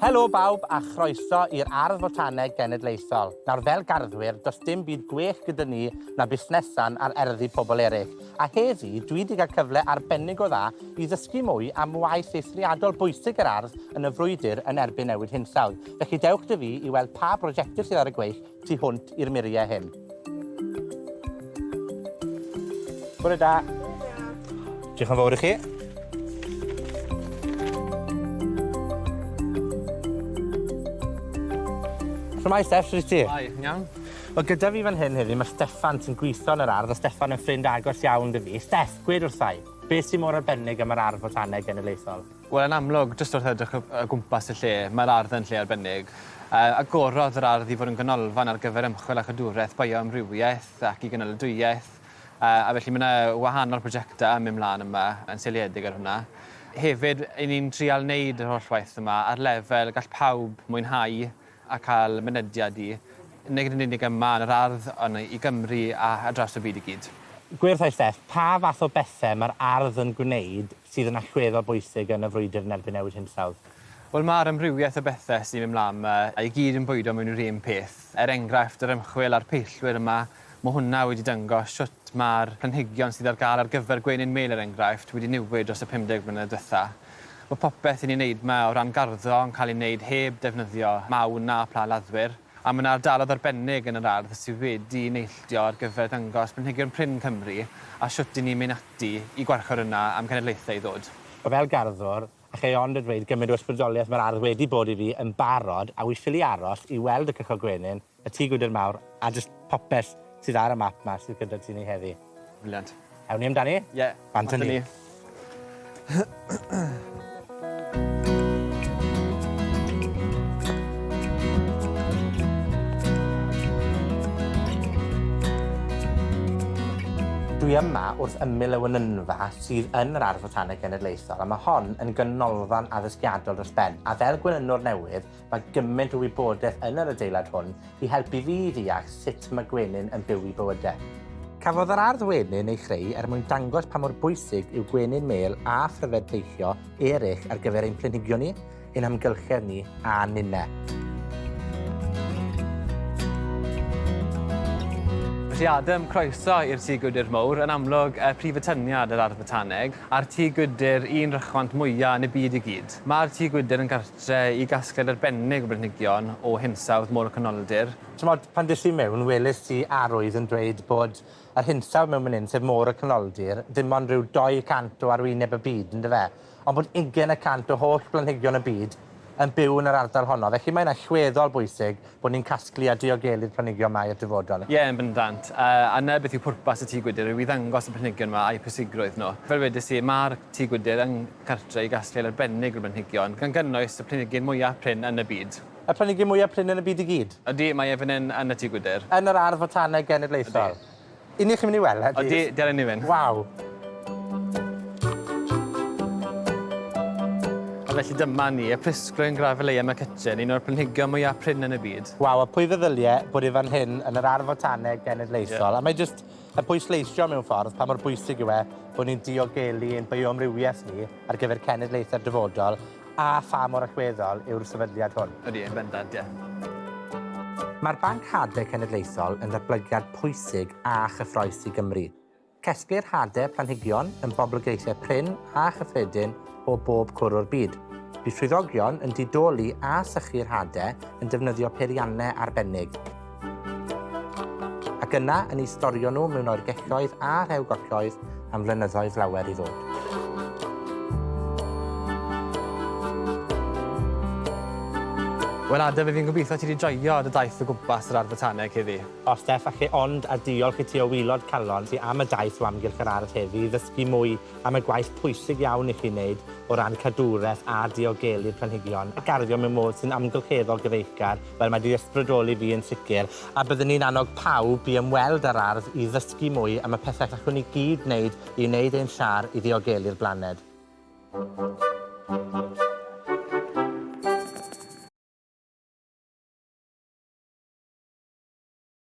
Helo bawb a chroeso i'r Ardd Botanneg Genedlaethol. Nawr fel garddwyr, does dim byd gwell gyda ni na busnesan ar erddi pobl eraill. A heddi, dwi wedi cael cyfle arbennig o dda i ddysgu mwy am waith eithriadol bwysig yr ardd yn y frwydr yn erbyn newid hinsawdd. Felly dewch dy fi i weld pa brosiectau sydd ar y gweill tu hwnt i'r muriau hyn. Bore da. Diolch yn fawr i chi. Mae Steff, sydd ti? Ai, iawn. Wel, gyda fi fan hyn heddi, mae Steffan sy'n gweithio yn yr ardd, a Steffan yn ffrind agos iawn dy fi. Steff, gwed wrthai, beth sy'n mor arbennig am yr Ardd Botanneg Genedlaethol? Wel, yn amlwg, jyst wrth edrych o gwmpas y lle, mae'r ardd yn lle arbennig. Agorodd yr ardd i fod yn ganolfan ar gyfer ymchwil a chadwraeth, bioamrywiaeth ac i gynaladwywaith. A felly mae yna wahanol prosiectau yn mynd mlaen yma yn seiliedig ar hwnna. Hefyd, ni'n trial wneud yr holl waith yma ar lefel gall pawb mwynhau a cael mynediad i, nid yn unig yma yn yr ardd, ond i Gymru a dros y byd i gyd. Gwirthau, Steff, pa fath o bethau mae'r ardd yn gwneud sydd yn allweddol bwysig yn y frwydr yn erbyn newid hinsawdd? Wel, mae'r amrywiaeth o bethau sy'n mynd mlaen a i gyd yn bwydo mewn i'r un peth. Enghraifft, yr ymchwil a'r peillwyr yma, mae hwnna wedi dangos sut mae'r planhigion sydd ar gael ar gyfer gwenyn mêl enghraifft wedi newid dros y 50 mlynedd diwetha. Mae popeth i ni'n neud yma o ran garddo yn cael ei wneud heb defnyddio mawn a pla laddwyr. A mae yna ardalodd arbennig yn yr ardd sydd wedi neilldio ar gyfer dangos planhigion prin Cymru a sut i ni'n mynd ati i gwarchod yna am cenedlaethau i ddod. Fel garddwr, a chei ond yn dweud gymryd o ysbrydoliaeth mae'r ardd wedi bod i fi yn barod a wi ffili aros i weld y cychod gwenyn, y tŷ gwydr mawr a jyst popeth sydd ar y map yma sydd gyda ti ni heddi. Briliant. Ewn ni amdani? Ie, Bant ni. Dwi yma wrth ymyl y wenynfa sydd yn yr Ardd Botanneg Genedlaethol, a mae hon yn ganolfan addysgiadol dros ben. A fel gweinynwr newydd, mae gymaint o wybodaeth yn yr adeilad hwn i helpu fi ddeall sut mae gwenyn yn byw i bywydau. Cafodd yr ardd wenyn ei chreu mwyn dangos pa mor bwysig yw gwenyn mêl a phryfed peillio eraill ar gyfer ein planhigion ni, ein amgylchedd ni a ninnau. Mae Adam, croeso i'r tŷ gwydr mawr, yn amlwg prif atyniad yr Ardd Botanneg, a'r tŷ gwydr un rychwant mwyaf yn y byd i gyd. Mae'r tŷ gwydr yn gartre i gasgliad arbennig o blanhigion o hinsawdd môr y canoldir. Pan dys i mewn, welys ti arwydd yn dweud bod yr hinsawdd mewn fan hyn, sef môr y canoldir, dim ond rhyw 200 o arwyneb y byd, ynddo fe? Ond bod 20% o holl blanhigion y byd yn byw yn yr ardal honno. Felly mae'n allweddol bwysig bod ni'n casglu a diogelu'r planhigion yma i'r dyfodol. Ie, yn bendant. A na beth yw pwrpas y tŷ gwydr yw i ddangos y planhigion yma a'i pwysigrwydd nhw. Fel wedys i, mae'r tŷ gwydr yn cartre i gasglu arbennig o'r planhigion, gan gynnwys y planhigyn mwyaf prin yn y byd. Y planhigyn mwyaf prin yn y byd i gyd? Ydy, mae e fan hyn yn y tŷ gwydr. Yn yr Ardd Botanneg Genedlaethol? Unig chi'n mynd i weld? Ydy, di ar un i fynd. Waw! Felly dyma ni, y plisglwyn grafel am y kitchen, un o'r planhigion mwyaf prin yn y byd. Waw, a pwy feddyliau bod i fan hyn yn yr Ardd Botanneg Genedlaethol? A mae jyst yn pwysleisio mewn ffordd pa mor bwysig yw e bod ni'n diogelu ein bioamrywiaeth ni ar gyfer cenedlaethau'r dyfodol a pha mor allweddol yw'r sefydliad hwn. Ydy, yn bendant, ie. Mae'r Banc Hadau Cenedlaethol yn ddatblygiad pwysig a chyffrous i Gymru. Cesglir hadau planhigion yn boblogaethau prin a chyffredin o bob cwr o'r byd. Bydd swyddogion yn didoli a sychu'r hadau yn defnyddio peiriannau arbennig. Ac yna yn eu storio nhw mewn oergelloedd a rhewgolloedd am flynyddoedd lawer i ddod. Wel Adam, fi'n gobeithio ti wedi joio dy daith o gwmpas yr Ardd Botanneg heddi. O Steff, allai ond a diolch i ti o wilod calon sydd am y daith o amgylch yr ardd heddi, ddysgu mwy am y gwaith pwysig iawn i chi wneud o ran cadwraeth a diogelu'r planhigion. Y garddio mewn modd sy'n amgylcheddol gyfeillgar, fel mae wedi ysbrydoli fi yn sicr, a byddwn ni'n annog pawb i ymweld â'r ardd i ddysgu mwy am y pethau allwn ni gyd wneud i wneud ein siar i ddiogelu'r blaned.